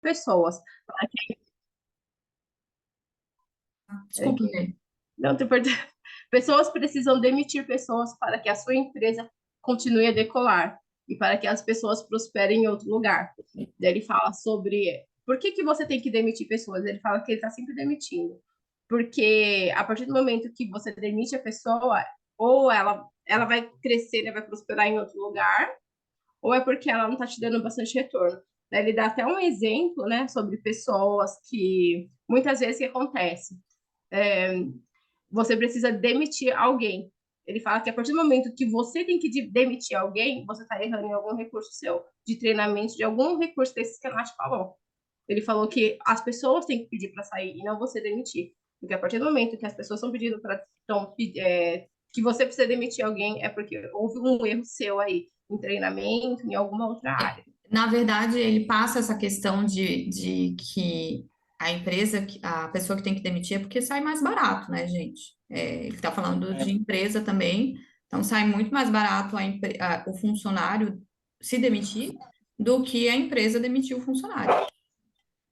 pessoas. Peraí Desculpa, Lê. não tem importância. Pessoas precisam demitir pessoas para que a sua empresa continue a decolar e para que as pessoas prosperem em outro lugar. Daí ele fala sobre por que você tem que demitir pessoas. Ele fala que ele está sempre demitindo. Porque a partir do momento que você demite a pessoa, ou ela vai crescer, né, vai prosperar em outro lugar, ou é porque ela não está te dando bastante retorno. Daí ele dá até um exemplo, né, sobre pessoas que muitas vezes que acontece. É, você precisa demitir alguém. Ele fala que a partir do momento que você tem que demitir alguém, você está errando em algum recurso seu, de treinamento, de algum recurso desses que a Nath falou. Ele falou que as pessoas têm que pedir para sair e não você demitir. Porque a partir do momento que as pessoas estão pedindo para que você precisa demitir alguém, é porque houve um erro seu aí, em treinamento, em alguma outra área. Na verdade, ele passa essa questão de que a empresa, a pessoa que tem que demitir é porque sai mais barato, né, gente? Ele está falando de empresa também, então sai muito mais barato o funcionário se demitir do que a empresa demitir o funcionário.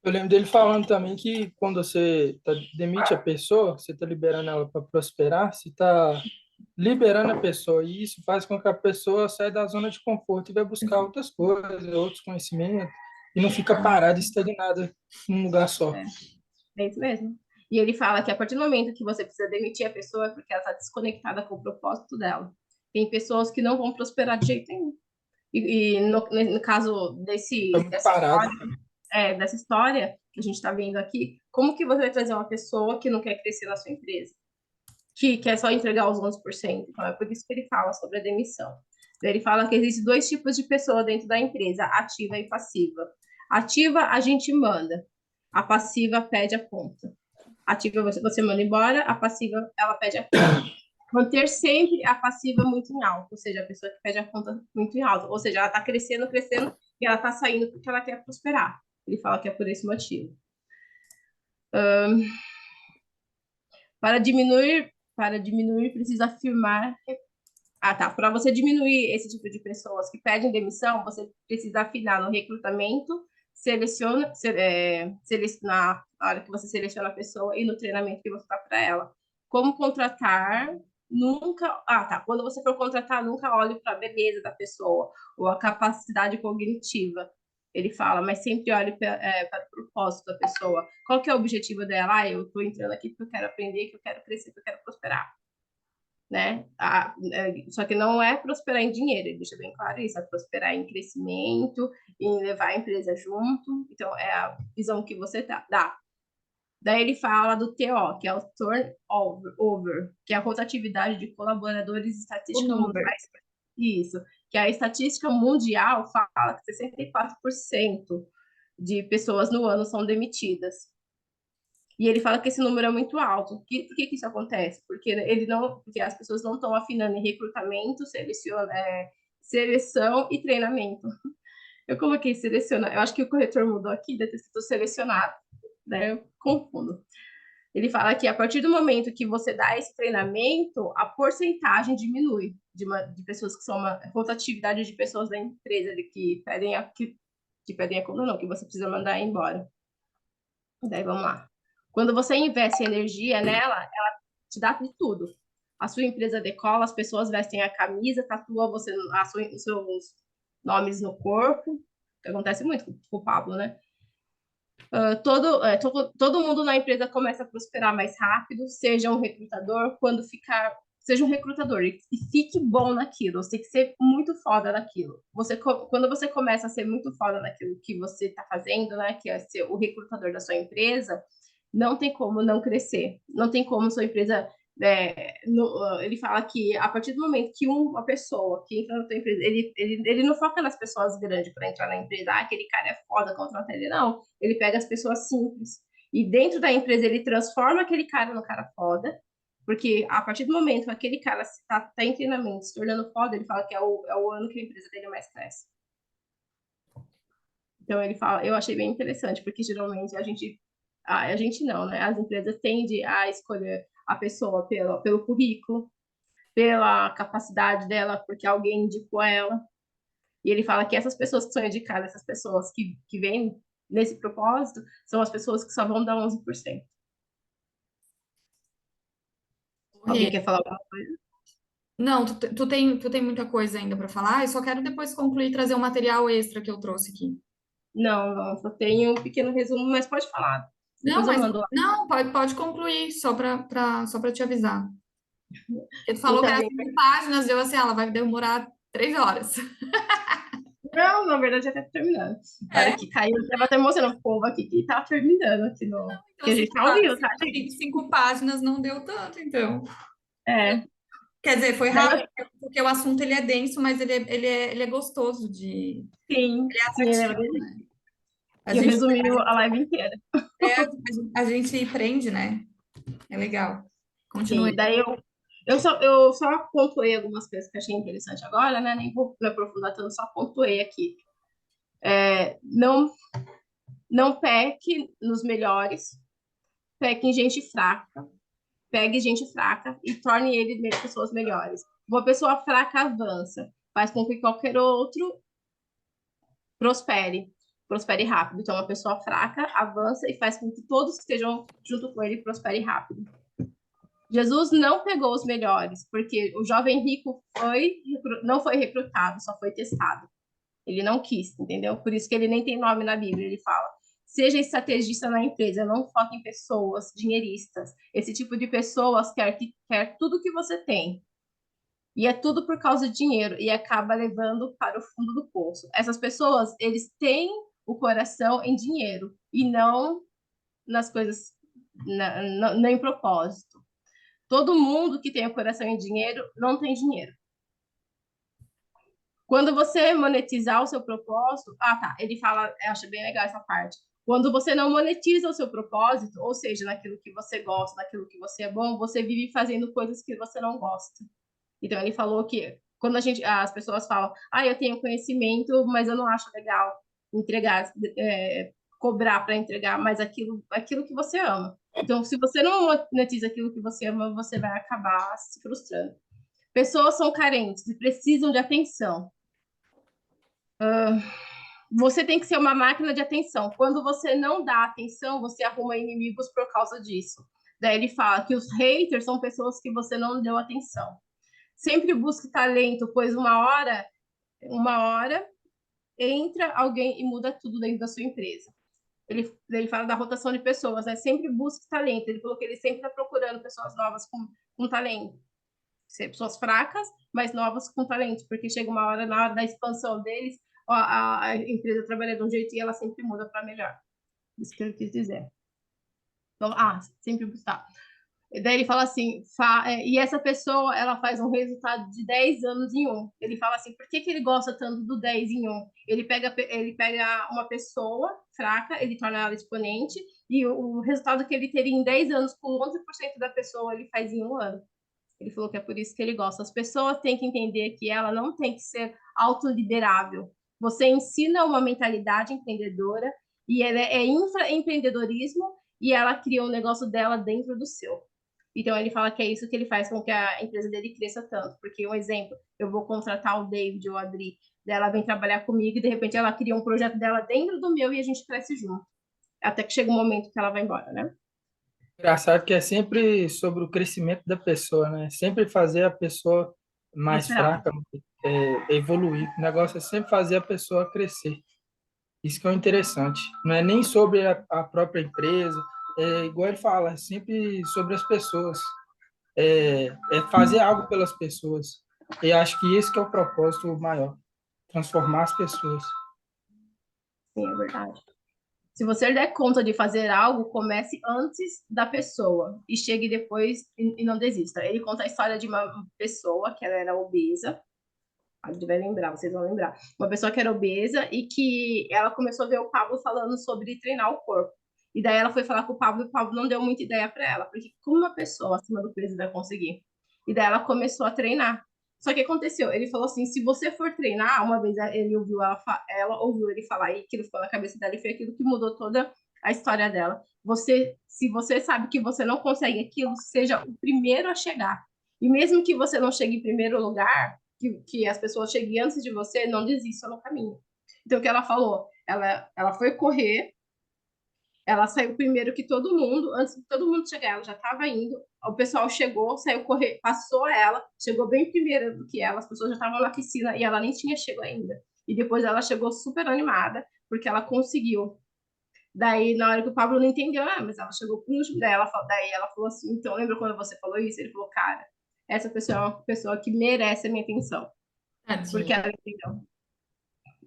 Eu lembro dele falando também que quando você demite a pessoa, você está liberando ela para prosperar, você está liberando a pessoa, e isso faz com que a pessoa saia da zona de conforto e vai buscar outras coisas, outros conhecimentos, e não fica parada, estagnada num lugar só. É isso mesmo. E ele fala que a partir do momento que você precisa demitir a pessoa é porque ela está desconectada com o propósito dela. Tem pessoas que não vão prosperar de jeito nenhum. E no caso Fica muito dessa parado. história, dessa história que a gente está vendo aqui, como que você vai trazer uma pessoa que não quer crescer na sua empresa? Que quer só entregar os 11%? Então, é por isso que ele fala sobre a demissão. Ele fala que existem dois tipos de pessoa dentro da empresa, ativa e passiva. Ativa, a gente manda. A passiva pede a conta. Ativa, você manda embora, a passiva, ela pede a conta. Manter sempre a passiva muito em alto, ou seja, a pessoa que pede a conta muito em alto. Ou seja, ela está crescendo, crescendo, e ela está saindo porque ela quer prosperar. Ele fala que é por esse motivo. Para diminuir, para diminuir, precisa afirmar. Ah, tá. Para você diminuir esse tipo de pessoas que pedem demissão, você precisa afinar no recrutamento, selecionar na hora que você seleciona a pessoa e no treinamento que você dá para ela. Como contratar, nunca. Ah, tá. Quando você for contratar, nunca olhe para a beleza da pessoa ou a capacidade cognitiva. Ele fala, mas sempre olhe para o propósito da pessoa. Qual que é o objetivo dela? Ah, eu estou entrando aqui porque eu quero aprender, que eu quero crescer, que eu quero prosperar, né? Só que não é prosperar em dinheiro, ele deixa bem claro isso, é prosperar em crescimento, em levar a empresa junto. Então, é a visão que você dá. Daí ele fala do TO, que é o turnover, que é a rotatividade de colaboradores O estatística Nuber. isso, que a estatística mundial fala que 64% de pessoas no ano são demitidas. E ele fala que esse número é muito alto. Por que isso acontece? Porque as pessoas não estão afinando em recrutamento, seleção e treinamento. Eu coloquei selecionar. Eu acho que o corretor mudou aqui, deve ter sido selecionado, né? Eu confundo. Ele fala que a partir do momento que você dá esse treinamento, a porcentagem diminui de pessoas que são uma rotatividade de pessoas da empresa que pedem a conta, não, que você precisa mandar embora. Daí vamos lá. Quando você investe energia nela, ela te dá de tudo. A sua empresa decola, as pessoas vestem a camisa, tatua os seus nomes no corpo, que acontece muito com o Pablo, né? Todo mundo na empresa começa a prosperar mais rápido, seja um recrutador, seja um recrutador e fique bom naquilo, você tem que ser muito foda naquilo. Quando você começa a ser muito foda naquilo que você está fazendo, né, que é ser o recrutador da sua empresa, não tem como não crescer, não tem como sua empresa. Ele fala que a partir do momento que uma pessoa que entra na sua empresa, ele não foca nas pessoas grandes para entrar na empresa, aquele cara é foda, contrata ele, não. Ele pega as pessoas simples. E dentro da empresa ele transforma aquele cara no cara foda, porque a partir do momento que aquele cara está em treinamento, se tornando foda, ele fala que é o ano que a empresa dele mais cresce. Então ele fala, eu achei bem interessante, porque geralmente a gente não, né? As empresas tendem a escolher a pessoa pelo currículo, pela capacidade dela, porque alguém indicou ela. E ele fala que essas pessoas que são indicadas, essas pessoas que vêm nesse propósito são as pessoas que só vão dar 11%. Alguém Rê, quer falar alguma coisa? não, tu tem muita coisa ainda para falar, eu só quero depois concluir e trazer um material extra que eu trouxe aqui. Não, não, só tenho um pequeno resumo, mas pode falar. Não, Depois eu mas mando lá. não, pode concluir, só para te avisar. Ele falou que Então, era 5 páginas, eu assim, ela vai demorar 3 horas. não, na verdade já tá terminando. Para É, que caiu, eu tava até mostrando o povo aqui que tá terminando aqui no. então Que a gente tá ao vivo, tá, gente? 5 páginas não deu tanto, então. É. Quer dizer, foi Daí rápido, porque o assunto ele é denso, mas ele é gostoso sim, ele é sim, é uma atrativo, delícia. né? A E eu gente, resumi a live inteira. a gente prende, né? É legal. Continue. Sim, daí eu só pontuei algumas coisas que eu achei interessante agora, né? Nem vou me aprofundar tanto, só pontuei aqui. Não, não peque nos melhores, peque em gente fraca, pegue gente fraca e torne ele pessoas melhores. Uma pessoa fraca avança, faz com que qualquer outro prospere rápido. Então, uma pessoa fraca avança e faz com que todos que estejam junto com ele prospere rápido. Jesus não pegou os melhores, porque o jovem rico não foi recrutado, só foi testado. Ele não quis, entendeu? Por isso que ele nem tem nome na Bíblia. Ele fala: seja estrategista na empresa, não foque em pessoas dinheiristas. Esse tipo de pessoas quer tudo que você tem. E é tudo por causa de dinheiro e acaba levando para o fundo do poço. Essas pessoas, eles têm o coração em dinheiro e não nas coisas, nem em propósito. Todo mundo que tem o coração em dinheiro não tem dinheiro. Quando você monetizar o seu propósito, tá, ele fala, eu acho bem legal essa parte. Quando você não monetiza o seu propósito, ou seja, naquilo que você gosta, naquilo que você é bom, você vive fazendo coisas que você não gosta. Então ele falou que quando as pessoas falam, eu tenho conhecimento, mas eu não acho legal entregar, cobrar para entregar, mas aquilo que você ama. Então, se você não monetiza aquilo que você ama, você vai acabar se frustrando. Pessoas são carentes e precisam de atenção. Você tem que ser uma máquina de atenção. Quando você não dá atenção, você arruma inimigos por causa disso. Daí ele fala que os haters são pessoas que você não deu atenção. Sempre busque talento, pois uma hora entra alguém e muda tudo dentro da sua empresa. Ele fala da rotação de pessoas, né? Sempre busque talento. Ele falou que ele sempre está procurando pessoas novas com talento. Pessoas fracas, mas novas com talento, porque chega uma hora, na hora da expansão deles, a empresa trabalha de um jeito e ela sempre muda para melhor. Isso que ele quis dizer. Então, sempre buscar. Daí ele fala assim, e essa pessoa, ela faz um resultado de 10 anos em um. Ele fala assim, por que ele gosta tanto do 10 em um? Ele pega uma pessoa fraca, ele torna ela exponente, e o resultado que ele teria em 10 anos com 11% da pessoa, ele faz em um ano. Ele falou que é por isso que ele gosta. As pessoas têm que entender que ela não tem que ser autoliderável. Você ensina uma mentalidade empreendedora e ela é intraempreendedorismo e ela cria um negócio dela dentro do seu. Então ele fala que é isso que ele faz com que a empresa dele cresça tanto. Porque, um exemplo, eu vou contratar o David ou a Adri, ela vem trabalhar comigo e de repente ela cria um projeto dela dentro do meu e a gente cresce junto. Até que chega um momento que ela vai embora, né? Engraçado que é sempre sobre o crescimento da pessoa, né? Sempre fazer a pessoa mais Prosperar. fraca evoluir. O negócio é sempre fazer a pessoa crescer. Isso que é o interessante. Não é nem sobre a própria empresa, igual ele fala, é sempre sobre as pessoas. É fazer algo pelas pessoas. E acho que esse que é o propósito maior, transformar as pessoas. Sim, é verdade. Se você der conta de fazer algo, comece antes da pessoa e chegue depois e não desista. Ele conta a história de uma pessoa que ela era obesa. A gente vai lembrar, vocês vão lembrar. Uma pessoa que era obesa e que ela começou a ver o Pablo falando sobre treinar o corpo. E daí ela foi falar com o Pablo e o Pablo não deu muita ideia para ela, porque como uma pessoa acima do peso vai conseguir? E daí ela começou a treinar. Só que aconteceu, ele falou assim, se você for treinar, uma vez ele ouviu ela ouviu ele falar e aquilo ficou na cabeça dela e foi aquilo que mudou toda a história dela. Se você sabe que você não consegue aquilo, seja o primeiro a chegar. E mesmo que você não chegue em primeiro lugar, que as pessoas cheguem antes de você, não desista no caminho. Então, o que ela falou? Ela foi correr Ela saiu primeiro que todo mundo, antes de todo mundo chegar, ela já estava indo. O pessoal chegou, saiu correr, passou ela, chegou bem primeiro do que ela, as pessoas já estavam na piscina e ela nem tinha chegado ainda. E depois ela chegou super animada, porque ela conseguiu. Daí, na hora que o Pablo não entendeu, mas ela chegou por último, daí ela falou assim, então lembra quando você falou isso? Ele falou, cara, essa pessoa é uma pessoa que merece a minha atenção, porque Tadinha. ela entendeu.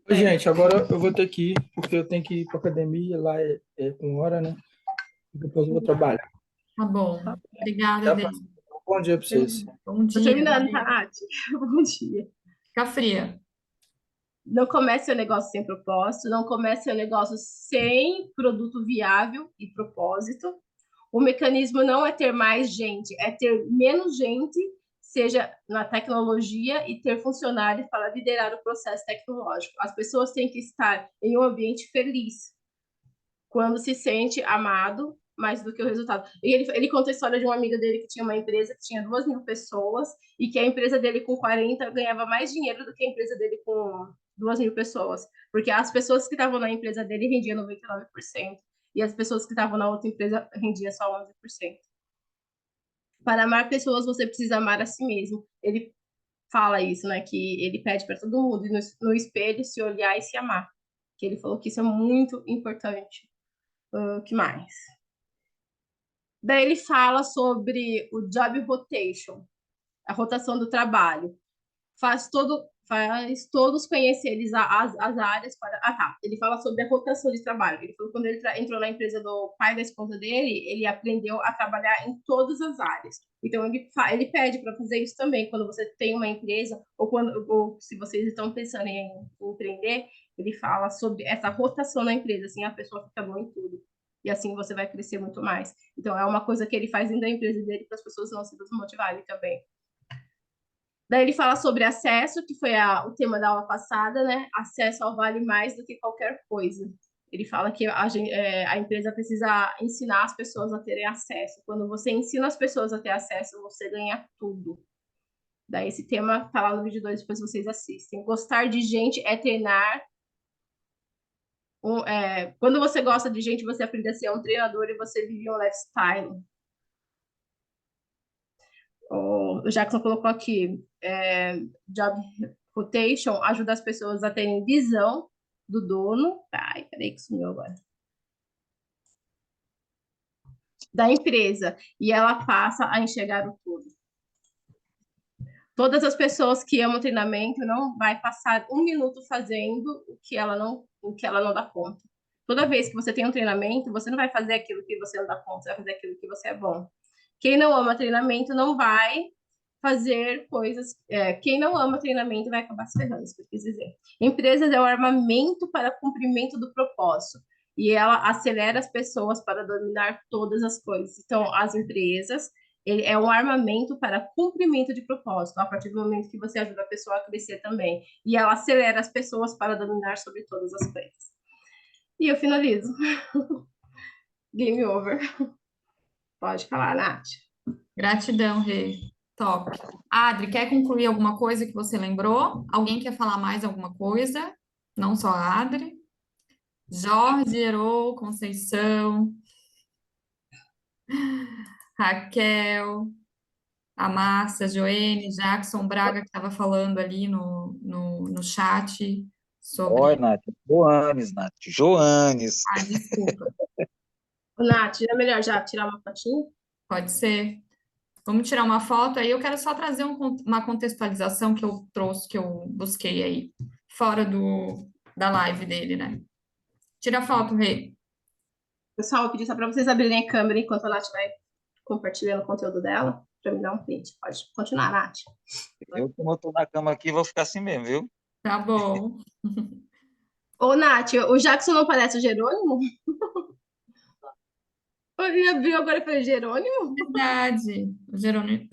Ô, gente, agora eu vou ter que ir, porque eu tenho que ir para academia, lá é com hora, né? Depois eu vou trabalhar. Tá bom. Até Obrigada, a Dê. próxima. Bom dia para vocês. Bom Tô dia. terminando, tá, Nath? Bom dia. Fica fria. Não comece seu negócio sem propósito, não comece seu negócio sem produto viável e propósito. O mecanismo não é ter mais gente, é ter menos gente, seja na tecnologia, e ter funcionários para liderar o processo tecnológico. As pessoas têm que estar em um ambiente feliz, quando se sente amado, mais do que o resultado. E ele conta a história de uma amiga dele que tinha uma empresa que tinha 2.000 pessoas e que a empresa dele com 40 ganhava mais dinheiro do que a empresa dele com 2.000 pessoas. Porque as pessoas que estavam na empresa dele rendiam 99% e as pessoas que estavam na outra empresa rendiam só 11%. Para amar pessoas, você precisa amar a si mesmo. Ele fala isso, né? Que ele pede para todo mundo ir no espelho, se olhar e se amar. Que ele falou que isso é muito importante. O que mais? Daí ele fala sobre o job rotation, a rotação do trabalho. Faz todos conhecerem as áreas para. Ah, tá. Ele fala sobre a rotação de trabalho. Ele falou que quando ele entrou na empresa do pai da esposa dele, ele aprendeu a trabalhar em todas as áreas. Então ele pede para fazer isso também quando você tem uma empresa ou se vocês estão pensando em empreender, ele fala sobre essa rotação na empresa, assim a pessoa fica boa em tudo. E assim você vai crescer muito mais. Então é uma coisa que ele faz dentro da empresa dele para as pessoas não se desmotivarem também. Daí ele fala sobre acesso, que foi o tema da aula passada, né? Acesso ao vale mais do que qualquer coisa. Ele fala que a empresa precisa ensinar as pessoas a terem acesso. Quando você ensina as pessoas a ter acesso, você ganha tudo. Daí esse tema tá lá no vídeo 2, depois vocês assistem. Gostar de gente é treinar. Quando você gosta de gente, você aprende a ser um treinador e você vive um lifestyle. O Jackson colocou aqui, job rotation ajuda as pessoas a terem visão do dono. Ai, peraí que sumiu agora. Da empresa. E ela passa a enxergar o todo. Todas as pessoas que amam treinamento não vai passar um minuto fazendo o que ela não dá conta. Toda vez que você tem um treinamento, você não vai fazer aquilo que você não dá conta, você vai fazer aquilo que você é bom. Quem não ama treinamento não vai fazer coisas. Quem não ama treinamento vai acabar se ferrando, isso que eu quis dizer. Empresas é o armamento para cumprimento do propósito. E ela acelera as pessoas para dominar todas as coisas. Então, as empresas ele é um armamento para cumprimento de propósito, a partir do momento que você ajuda a pessoa a crescer também. E ela acelera as pessoas para dominar sobre todas as coisas. E eu finalizo. Game over. Pode falar, Nath. Gratidão, Rê. Top. Adri, quer concluir alguma coisa que você lembrou? Alguém quer falar mais alguma coisa? Não só a Adri. Jorge, Herô, Conceição, Raquel, a Márcia, Joene, Jackson Braga, que estava falando ali no chat Oi, sobre. Nath. Joanes, Nath. Joanes. Ah, desculpa. Nath, é melhor já tirar uma fotinha? Pode ser. Vamos tirar uma foto aí. Eu quero só trazer uma contextualização que eu trouxe, que eu busquei aí, fora da live dele, né? Tira a foto, Rê. Pessoal, eu pedi só para vocês abrirem a câmera enquanto a Nath vai compartilhando o conteúdo dela, para me dar um print. Pode continuar, Nath. Eu, como eu tô na cama aqui, vou ficar assim mesmo, viu? Tá bom. Ô, Nath, o Jackson não parece o Jerônimo? Ele abriu agora para o Jerônimo? Verdade. O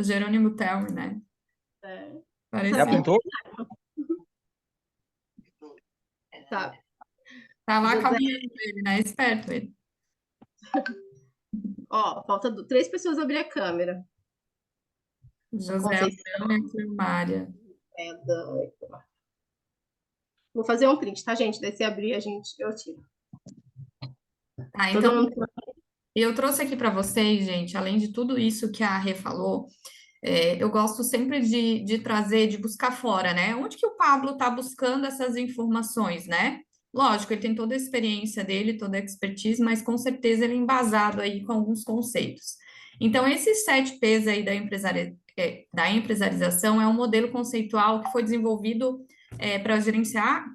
Jerônimo Telme, né? É, Já Parecia. pintou? tá. Tá lá José, caminhando ele, né? Esperto ele. ó, falta 3 pessoas abrir a câmera. José Conceição, Antônio e Silmária. Dan. Vou fazer um print, tá, gente? Daí se abrir, eu tiro. Tá, Todo então mundo. eu trouxe aqui para vocês, gente, além de tudo isso que a Rê falou, eu gosto sempre de trazer, de buscar fora, né? Onde que o Pablo está buscando essas informações, né? Lógico, ele tem toda a experiência dele, toda a expertise, mas com certeza ele é embasado aí com alguns conceitos. Então, esses 7 P's aí da empresarização é um modelo conceitual que foi desenvolvido para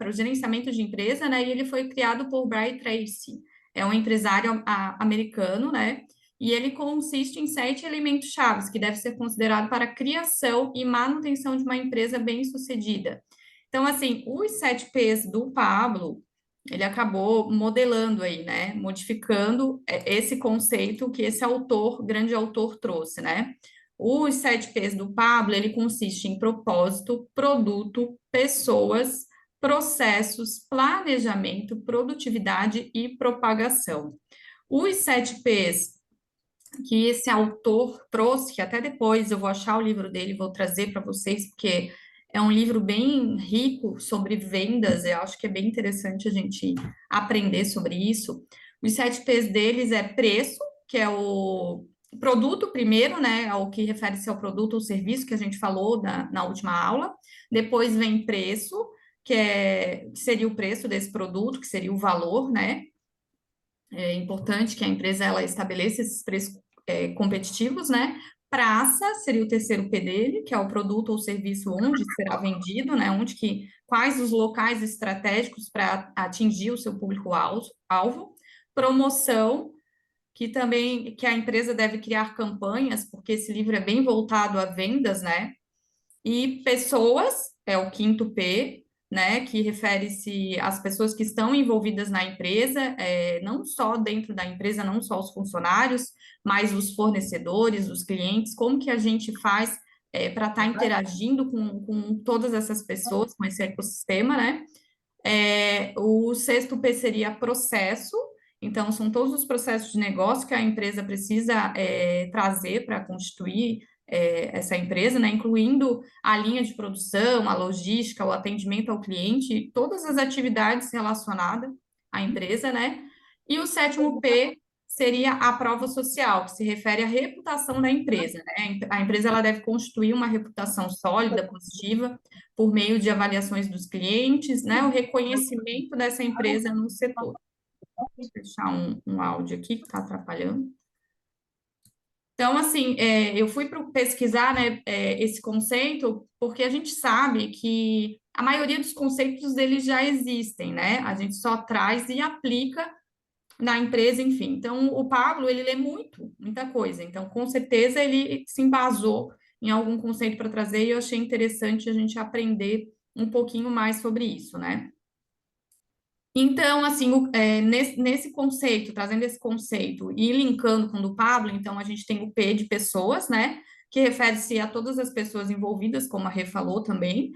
o gerenciamento de empresa, né? E ele foi criado por Brian Tracy, é um empresário americano, né? E ele consiste em 7 elementos chaves que devem ser considerados para a criação e manutenção de uma empresa bem-sucedida. Então, assim, os 7 P's do Pablo, ele acabou modelando aí, né? Modificando esse conceito que esse autor, grande autor, trouxe, né? Os 7 P's do Pablo, ele consiste em propósito, produto, pessoas, processos, planejamento, produtividade e propagação. Os 7 P's que esse autor trouxe, que até depois eu vou achar o livro dele e vou trazer para vocês, porque é um livro bem rico sobre vendas, eu acho que é bem interessante a gente aprender sobre isso. Os 7 P's deles é preço, que é o produto primeiro, né, ao que refere-se ao produto ou serviço que a gente falou na última aula. Depois vem preço, que seria o preço desse produto, que seria o valor, né? É importante que a empresa ela estabeleça esses preços competitivos, né? Praça seria o terceiro P dele, que é o produto ou serviço onde será vendido, né? Quais os locais estratégicos para atingir o seu público-alvo. Promoção, que a empresa deve criar campanhas, porque esse livro é bem voltado a vendas, né? E pessoas, é o quinto P, né, que refere-se às pessoas que estão envolvidas na empresa, não só dentro da empresa, não só os funcionários, mas os fornecedores, os clientes, como que a gente faz para estar interagindo com todas essas pessoas, com esse ecossistema, né? O sexto P seria processo, então são todos os processos de negócio que a empresa precisa trazer para constituir essa empresa, né, incluindo a linha de produção, a logística, o atendimento ao cliente, todas as atividades relacionadas à empresa, né? E o sétimo P seria a prova social, que se refere à reputação da empresa, né? A empresa ela deve constituir uma reputação sólida, positiva, por meio de avaliações dos clientes, né? O reconhecimento dessa empresa no setor. Deixa eu fechar um áudio aqui que está atrapalhando. Então, assim, eu fui pesquisar, né, esse conceito porque a gente sabe que a maioria dos conceitos eles já existem, né? A gente só traz e aplica na empresa, enfim. Então, o Pablo, ele lê muita coisa. Então, com certeza, ele se embasou em algum conceito para trazer e eu achei interessante a gente aprender um pouquinho mais sobre isso, né? Então, assim, nesse conceito, trazendo esse conceito e linkando com o do Pablo, então a gente tem o P de pessoas, né? Que refere-se a todas as pessoas envolvidas, como a Rê falou também.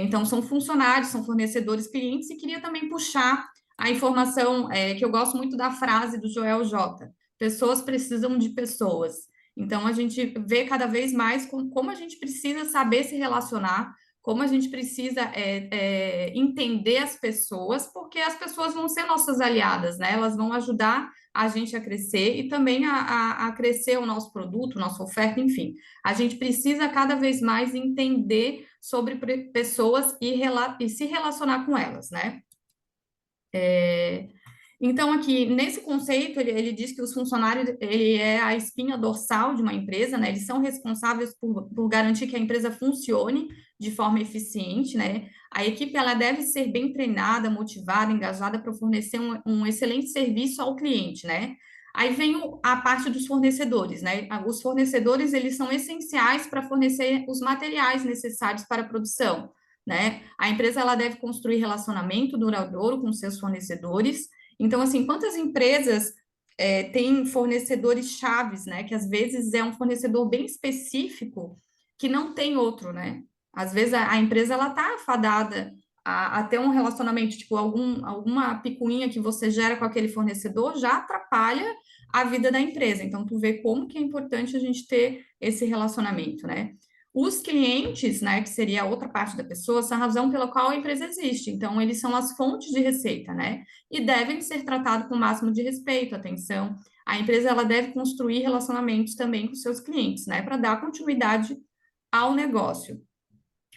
Então, são funcionários, são fornecedores, clientes, e queria também puxar a informação, que eu gosto muito da frase do Joel J. Pessoas precisam de pessoas. Então, a gente vê cada vez mais como a gente precisa saber se relacionar, como a gente precisa entender as pessoas, porque as pessoas vão ser nossas aliadas, né? Elas vão ajudar a gente a crescer e também a crescer o nosso produto, nossa oferta, enfim. A gente precisa cada vez mais entender sobre pessoas e se relacionar com elas, né? Então, aqui, nesse conceito, ele diz que os funcionários, ele é a espinha dorsal de uma empresa, né? Eles são responsáveis por garantir que a empresa funcione de forma eficiente, né? A equipe, ela deve ser bem treinada, motivada, engajada para fornecer um excelente serviço ao cliente, né? Aí vem a parte dos fornecedores, né? Os fornecedores, eles são essenciais para fornecer os materiais necessários para a produção, né? A empresa, ela deve construir relacionamento duradouro com seus fornecedores. Então, assim, quantas empresas têm fornecedores chaves, né? Que às vezes é um fornecedor bem específico que não tem outro, né? Às vezes a empresa ela tá afadada a ter um relacionamento, tipo, alguma picuinha que você gera com aquele fornecedor já atrapalha a vida da empresa. Então, tu vê como que é importante a gente ter esse relacionamento, né? Os clientes, né, que seria a outra parte da pessoa, são a razão pela qual a empresa existe. Então, eles são as fontes de receita, né? E devem ser tratados com o máximo de respeito, atenção. A empresa ela deve construir relacionamentos também com seus clientes, né, para dar continuidade ao negócio.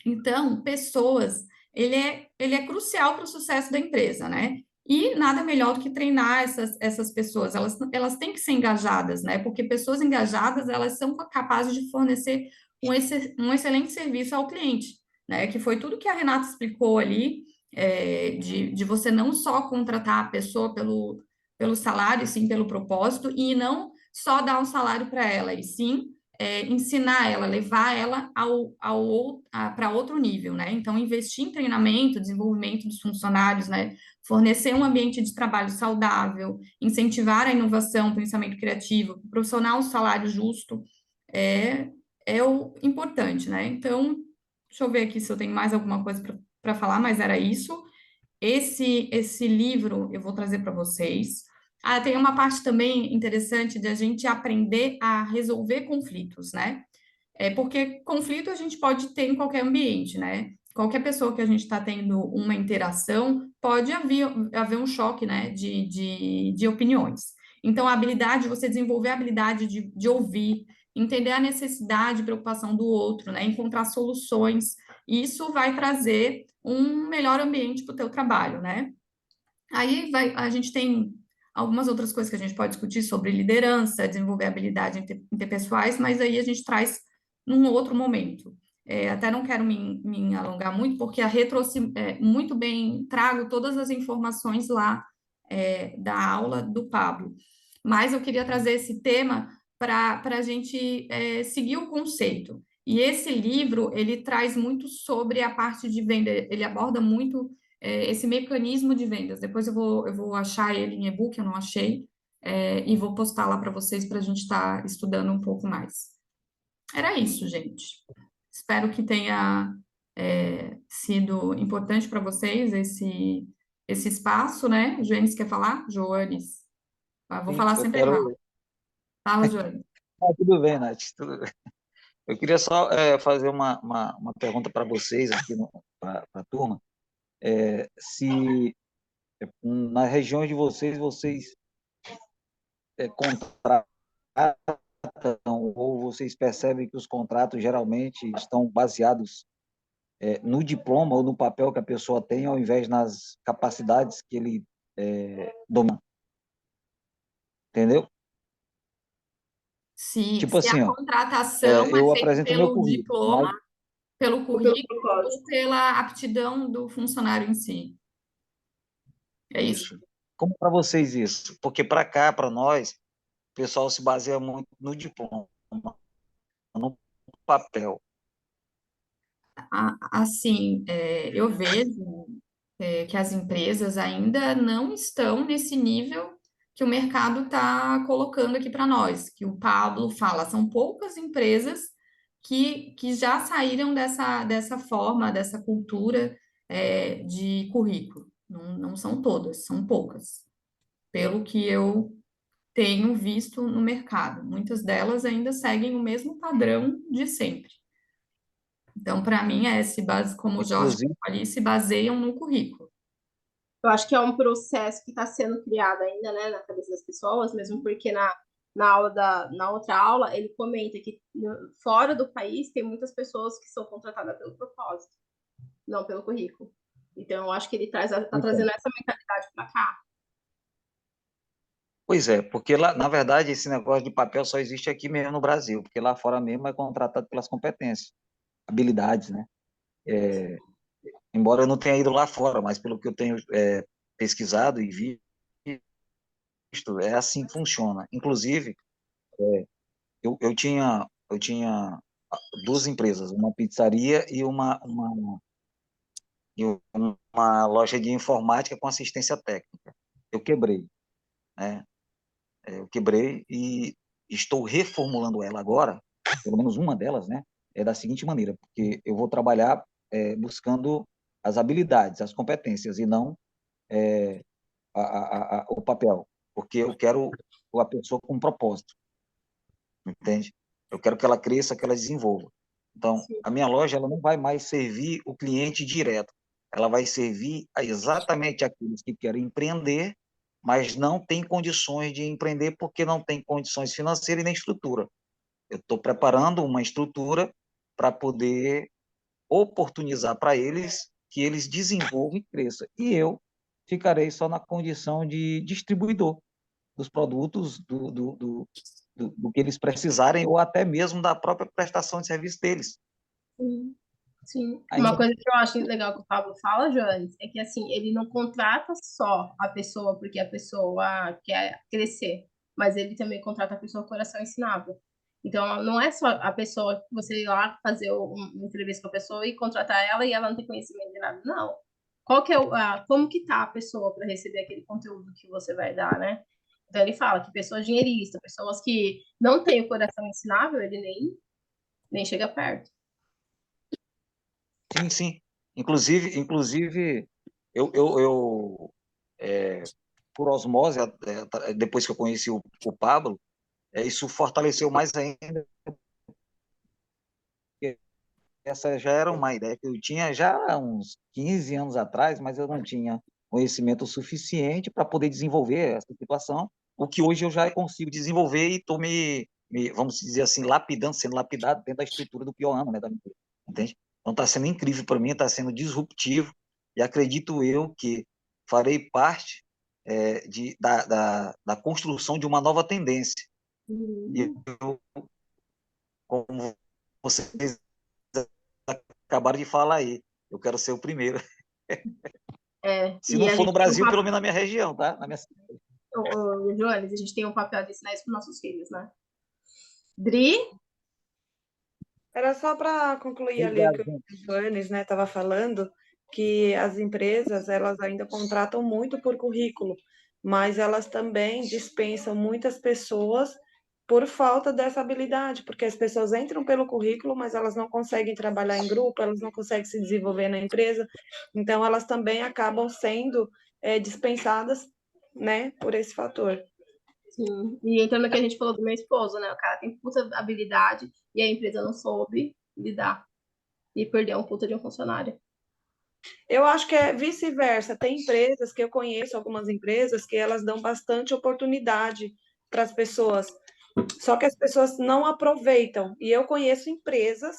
Então, pessoas, ele é crucial para o sucesso da empresa, né? E nada melhor do que treinar essas pessoas. Elas têm que ser engajadas, né? Porque pessoas engajadas, elas são capazes de fornecer um excelente serviço ao cliente, né? Que foi tudo que a Renata explicou ali, de você não só contratar a pessoa pelo salário, sim pelo propósito, e não só dar um salário para ela, e sim ensinar ela, levar ela para outro nível, né? Então, investir em treinamento, desenvolvimento dos funcionários, né? Fornecer um ambiente de trabalho saudável, incentivar a inovação, o pensamento criativo, proporcionar um salário justo, é, é o importante, né? Então, deixa eu ver aqui se eu tenho mais alguma coisa para falar, mas era isso. Esse livro eu vou trazer para vocês. Ah, tem uma parte também interessante de a gente aprender a resolver conflitos, né? Porque conflito a gente pode ter em qualquer ambiente, né? Qualquer pessoa que a gente está tendo uma interação, pode haver um choque, né, de opiniões. Então, a habilidade, você desenvolver a habilidade de ouvir, entender a necessidade e preocupação do outro, né, encontrar soluções, isso vai trazer um melhor ambiente para o teu trabalho, né? A gente tem algumas outras coisas que a gente pode discutir sobre liderança, desenvolver habilidades interpessoais, mas aí a gente traz num outro momento. Até não quero me alongar muito, porque a retro, muito bem, trago todas as informações lá da aula do Pablo. Mas eu queria trazer esse tema para a gente seguir o conceito. E esse livro, ele traz muito sobre a parte de venda, ele aborda muito esse mecanismo de vendas. Depois eu vou achar ele em e-book, eu não achei, e vou postar lá para vocês para a gente estar estudando um pouco mais. Era isso, gente. Espero que tenha sido importante para vocês esse espaço, né? Joanes quer falar? Joanes. Vou Sim, falar eu sempre errado. quero. Fala, Joanes. Tudo bem, Nath. Tudo bem. Eu queria só fazer uma pergunta para vocês aqui, para a turma. Se nas regiões de vocês contratam ou vocês percebem que os contratos geralmente estão baseados no diploma ou no papel que a pessoa tem, ao invés nas capacidades que ele domina, entendeu? Tipo Se a assim, ó, contratação é eu feita apresento meu pelo currículo, diploma, mas pelo Ou pelo currículo ou propósito. pela aptidão do funcionário em si. É isso? isso. Como para vocês isso? Porque para cá, para nós, o pessoal se baseia muito no diploma, no papel. Assim, eu vejo que as empresas ainda não estão nesse nível que o mercado está colocando aqui para nós, que o Pablo fala, são poucas empresas que já saíram dessa forma, dessa cultura de currículo. Não, não são todas, são poucas, pelo que eu tenho visto no mercado. Muitas delas ainda seguem o mesmo padrão de sempre. Então, para mim, como o Jorge Inclusive, ali, se baseiam no currículo. Eu acho que é um processo que está sendo criado ainda, né, na cabeça das pessoas, mesmo porque na outra aula ele comenta que fora do país tem muitas pessoas que são contratadas pelo propósito, não pelo currículo. Então, eu acho que ele está então, trazendo essa mentalidade para cá. pois é, porque lá, na verdade, esse negócio de papel só existe aqui mesmo no Brasil, porque lá fora mesmo é contratado pelas competências, habilidades, né? Embora eu não tenha ido lá fora, mas pelo que eu tenho pesquisado e visto, é assim que funciona. Inclusive, eu tinha duas empresas, uma pizzaria e uma loja de informática com assistência técnica. Eu quebrei, né? Eu quebrei e estou reformulando ela agora, pelo menos uma delas, né? É da seguinte maneira, porque eu vou trabalhar buscando as habilidades, as competências, e não o papel, porque eu quero a pessoa com um propósito, entende? Eu quero que ela cresça, que ela desenvolva. Então, Sim. a minha loja ela não vai mais servir o cliente direto. Ela vai servir a exatamente aqueles que querem empreender, mas não têm condições de empreender porque não tem condições financeiras e nem estrutura. Eu estou preparando uma estrutura para poder oportunizar para eles que eles desenvolvam e cresçam. E eu ficarei só na condição de distribuidor dos produtos, do que eles precisarem, ou até mesmo da própria prestação de serviço deles. Sim. Sim. Ainda Uma coisa que eu acho legal que o Pablo fala, Joanes, é que assim, ele não contrata só a pessoa porque a pessoa quer crescer, mas ele também contrata a pessoa com coração ensinável. Então, não é só a pessoa que você ir lá fazer uma entrevista com a pessoa e contratar ela e ela não tem conhecimento de nada. Não. Qual que é como que tá a pessoa para receber aquele conteúdo que você vai dar, né? Então, ele fala que pessoas dinheiristas, pessoas que não têm o coração ensinável, ele nem chega perto. sim, sim. Inclusive eu por osmose, depois que eu conheci o Pablo, isso fortaleceu mais ainda, porque essa já era uma ideia que eu tinha já há uns 15 anos atrás, mas eu não tinha conhecimento suficiente para poder desenvolver essa situação, o que hoje eu já consigo desenvolver e estou vamos dizer assim, sendo lapidado dentro da estrutura do Pioano, né, da minha empresa, entende? Então está sendo incrível para mim, está sendo disruptivo, e acredito eu que farei parte da construção de uma nova tendência. E eu, como vocês acabaram de falar aí, eu quero ser o primeiro. Se E não a for no gente tem Brasil, pelo menos na minha região, tá? Na minha cidade. Joanes, a gente tem um papel de ensinar isso para nossos filhos, né? Dri? Era só para concluir ali o que o Joanes, né, estava falando, que as empresas, elas ainda contratam muito por currículo, mas elas também dispensam muitas pessoas por falta dessa habilidade, porque as pessoas entram pelo currículo, mas elas não conseguem trabalhar em grupo, elas não conseguem se desenvolver na empresa, então elas também acabam sendo dispensadas, né, por esse fator. Sim. E entrando no que a gente falou do meu esposo, né? O cara tem puta habilidade e a empresa não soube lidar. E perdeu um puta de um funcionário. Eu acho que é vice-versa. Tem empresas que eu conheço, algumas empresas, que elas dão bastante oportunidade para as pessoas, só que as pessoas não aproveitam. E eu conheço empresas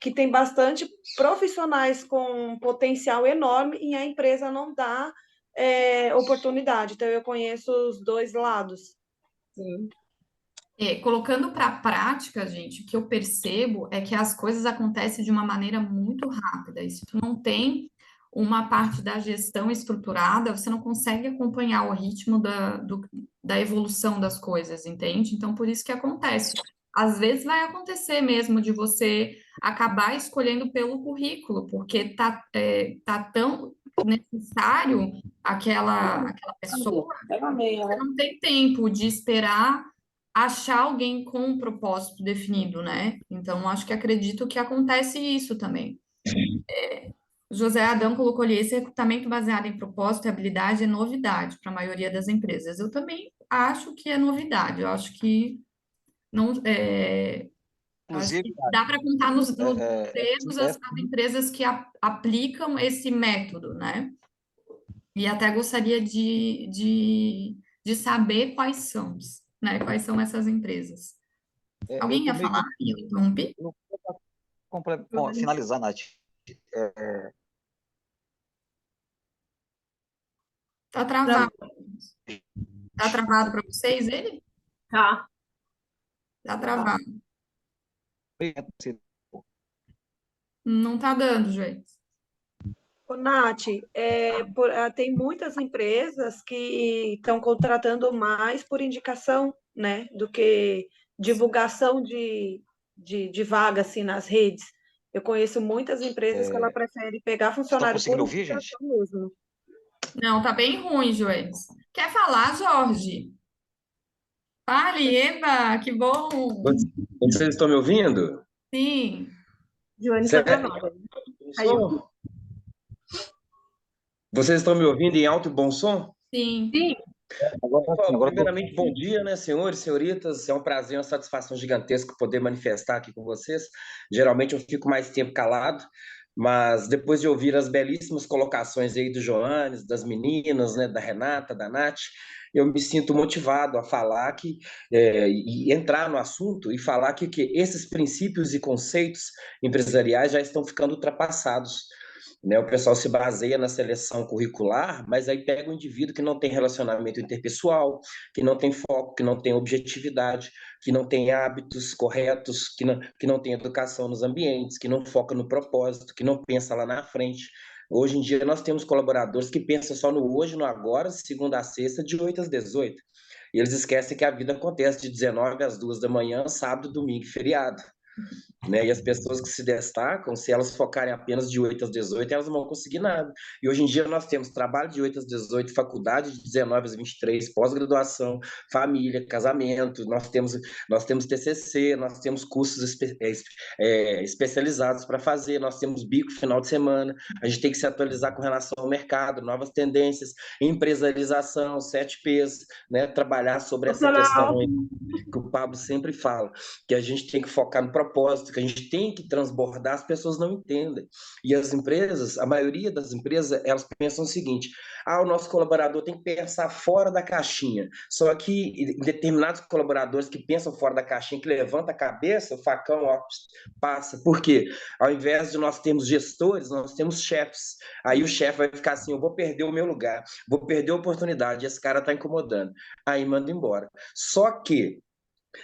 que têm bastante profissionais com um potencial enorme e a empresa não dá oportunidade. Então, eu conheço os dois lados. Sim. Colocando para a prática, gente, o que eu percebo é que as coisas acontecem de uma maneira muito rápida. E se tu não tem uma parte da gestão estruturada, você não consegue acompanhar o ritmo da evolução das coisas, entende? Então, por isso que acontece. Às vezes vai acontecer mesmo de você acabar escolhendo pelo currículo, porque tá tão necessário aquela pessoa, você não tem tempo de esperar achar alguém com um propósito definido, né? Então, acho que acredito que acontece isso também. José Adão colocou ali, esse recrutamento baseado em propósito e habilidade é novidade para a maioria das empresas. Eu também acho que é novidade. Eu acho que não acho Inclusive, que dá para contar nos dedos as essa, empresas que aplicam esse método, né? E até gostaria de saber quais são, né? Quais são essas empresas. eu Alguém ia estou meio falar? Eu interrompi? Bom, finalizar, Nath. Tá travado. Tá travado para vocês, ele? Tá. Tá travado. Não tá dando, gente. Ô, Nath, tem muitas empresas que estão contratando mais por indicação, né, do que divulgação de vaga assim, nas redes. Eu conheço muitas empresas que ela prefere pegar Estão funcionário por conseguindo ouvir, gente? indicação mesmo. Não, tá bem ruim, Joelis. Quer falar, Jorge? Fale, Eva, que bom. Vocês estão me ouvindo? Sim, Joane está Certo? travada. Vocês estão me ouvindo em alto e bom som? sim. Sim. Agora sim, Paulo, agora eu tô... primeiramente, bom dia, né, senhores, senhoritas? É um prazer, uma satisfação gigantesca poder manifestar aqui com vocês. Geralmente eu fico mais tempo calado, mas depois de ouvir as belíssimas colocações aí do Joanes, das meninas, né, da Renata, da Nath, eu me sinto motivado a falar e entrar no assunto e falar que esses princípios e conceitos empresariais já estão ficando ultrapassados. Né? O pessoal se baseia na seleção curricular, mas aí pega um indivíduo que não tem relacionamento interpessoal, que não tem foco, que não tem objetividade, que não tem hábitos corretos, que não tem educação nos ambientes, que não foca no propósito, que não pensa lá na frente. Hoje em dia nós temos colaboradores que pensam só no hoje, no agora, segunda a sexta, de 8 às 18. E eles esquecem que a vida acontece de 19 às 2 da manhã, sábado, domingo e feriado. Né? E as pessoas que se destacam, se elas focarem apenas de 8 às 18, elas não vão conseguir nada. E hoje em dia nós temos trabalho de 8 às 18, faculdade de 19 às 23, pós-graduação, família, casamento, nós temos TCC, nós temos cursos especializados para fazer, nós temos bico final de semana, a gente tem que se atualizar com relação ao mercado, novas tendências, empresarização, 7Ps, né? Trabalhar sobre essa questão aí que o Pablo sempre fala, que a gente tem que focar no propósito, que a gente tem que transbordar, as pessoas não entendem. E as empresas, a maioria das empresas, elas pensam o seguinte: o nosso colaborador tem que pensar fora da caixinha. Só que determinados colaboradores que pensam fora da caixinha, que levanta a cabeça, o facão passa. Por quê? Ao invés de nós termos gestores, nós temos chefes. Aí o chefe vai ficar assim: eu vou perder o meu lugar, vou perder a oportunidade, esse cara está incomodando. Aí manda embora. Só que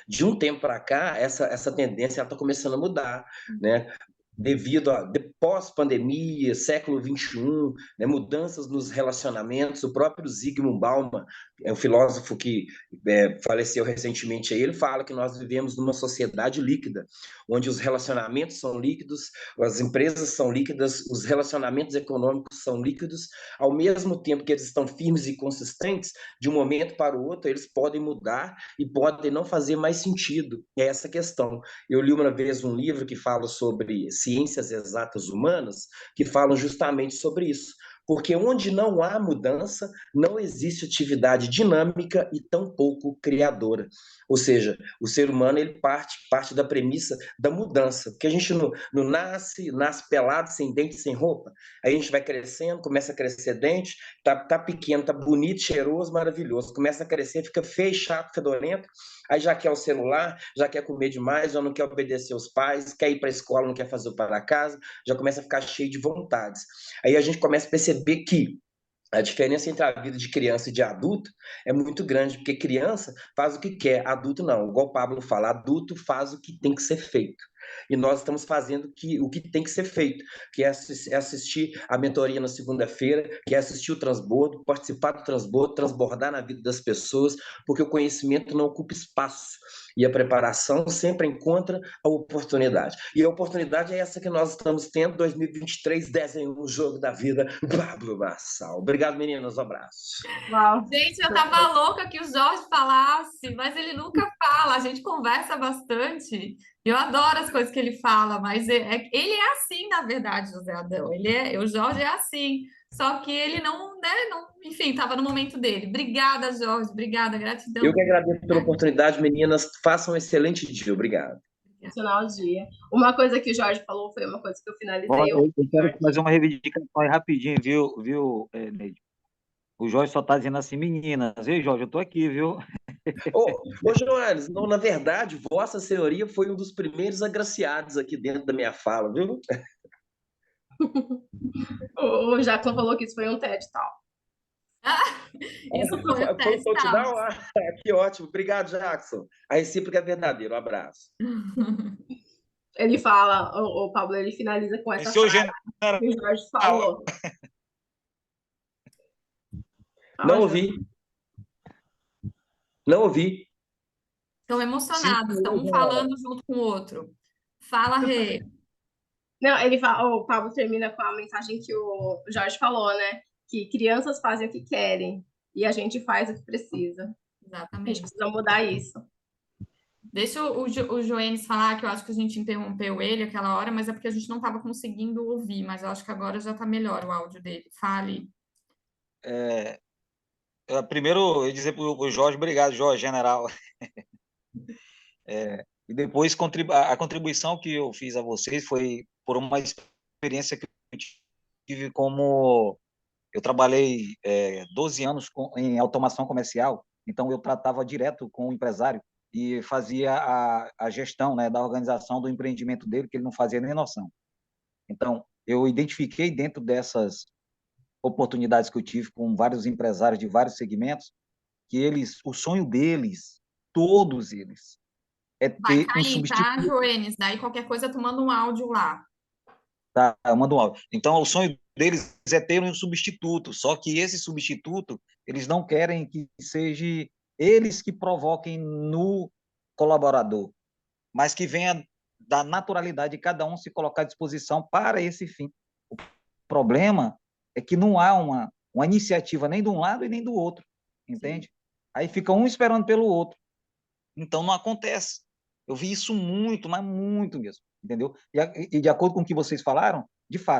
de um tempo para cá, essa tendência está começando a mudar, né? Devido a pós-pandemia, século XXI, né, mudanças nos relacionamentos. O próprio Zygmunt Bauman, é um filósofo que faleceu recentemente, ele fala que nós vivemos numa sociedade líquida, onde os relacionamentos são líquidos, as empresas são líquidas, os relacionamentos econômicos são líquidos, ao mesmo tempo que eles estão firmes e consistentes, de um momento para o outro eles podem mudar e podem não fazer mais sentido. É essa questão. Eu li uma vez um livro que fala sobre ciências exatas humanas, que falam justamente sobre isso. Porque onde não há mudança, não existe atividade dinâmica e tampouco criadora. Ou seja, o ser humano ele parte da premissa da mudança, porque a gente não nasce pelado, sem dente, sem roupa. Aí a gente vai crescendo, começa a crescer dente, tá pequeno, tá bonito, cheiroso, maravilhoso. Começa a crescer, fica feio, chato, fedorento, aí já quer o celular, já quer comer demais, já não quer obedecer aos pais, quer ir para a escola, não quer fazer o para casa, já começa a ficar cheio de vontades. Aí a gente começa a perceber que a diferença entre a vida de criança e de adulto é muito grande, porque criança faz o que quer, adulto não. Igual o Pablo fala, adulto faz o que tem que ser feito. E nós estamos fazendo o que tem que ser feito, que é assistir a mentoria na segunda-feira, que é assistir o transbordo, participar do transbordo, transbordar na vida das pessoas, porque o conhecimento não ocupa espaço. E a preparação sempre encontra a oportunidade. E a oportunidade é essa que nós estamos tendo, 2023, desenho o jogo da vida, Pablo Marçal. Obrigado, meninas, um abraço. Uau. Gente, eu tava louca que o Jorge falasse, mas ele nunca fala, a gente conversa bastante. Eu adoro as coisas que ele fala, mas ele é assim, na verdade, José Adão. O Jorge é assim. Só que ele não, né, enfim, estava no momento dele. Obrigada, Jorge, obrigada, gratidão. Eu que agradeço pela oportunidade, meninas. Façam um excelente dia. Obrigado. Final dia. Uma coisa que o Jorge falou foi uma coisa que eu finalizei. Olha, eu quero fazer uma reivindicação aí rapidinho, viu, Neide? O Jorge só está dizendo assim, meninas. Ei, Jorge, eu estou aqui, viu? Ô Joanes, não, na verdade, Vossa Senhoria foi um dos primeiros agraciados aqui dentro da minha fala, viu? O Jackson falou que isso foi um TED Talk. Isso foi o Foi TED o touchdown? Talks. Que ótimo. Obrigado, Jackson. A recíproca é verdadeira. Um abraço. Ele fala, o Pablo, ele finaliza com essa frase que o Jorge falou. Não ouvi. Não ouvi. Estão emocionados, estão um falando junto com o outro. Fala, Rê. Não, ele fala, o Pablo termina com a mensagem que o Jorge falou, né? Que crianças fazem o que querem e a gente faz o que precisa. A gente Exatamente. precisa mudar isso. Deixa o Joenis falar, que eu acho que a gente interrompeu ele aquela hora, mas é porque a gente não estava conseguindo ouvir, mas eu acho que agora já está melhor o áudio dele. Fale. Primeiro, eu ia dizer para o Jorge, obrigado, Jorge, general. E depois, a contribuição que eu fiz a vocês foi por uma experiência que eu tive como... Eu trabalhei 12 anos em automação comercial, então eu tratava direto com o empresário e fazia a gestão, né, da organização do empreendimento dele, que ele não fazia nem noção. Então, eu identifiquei dentro dessas oportunidades que eu tive com vários empresários de vários segmentos, que o sonho deles, todos eles, é Vai ter um cair, tá, substituto. Joenis? Daí qualquer coisa tu manda um áudio lá. Tá, eu mando um áudio. Então, o sonho deles é ter um substituto, só que esse substituto, eles não querem que seja eles que provoquem no colaborador, mas que venha da naturalidade de cada um se colocar à disposição para esse fim. O problema é que não há uma iniciativa nem de um lado e nem do outro, entende? Sim. Aí fica um esperando pelo outro. Então, não acontece. Eu vi isso muito, mas muito mesmo, entendeu? E de acordo com o que vocês falaram, de fato,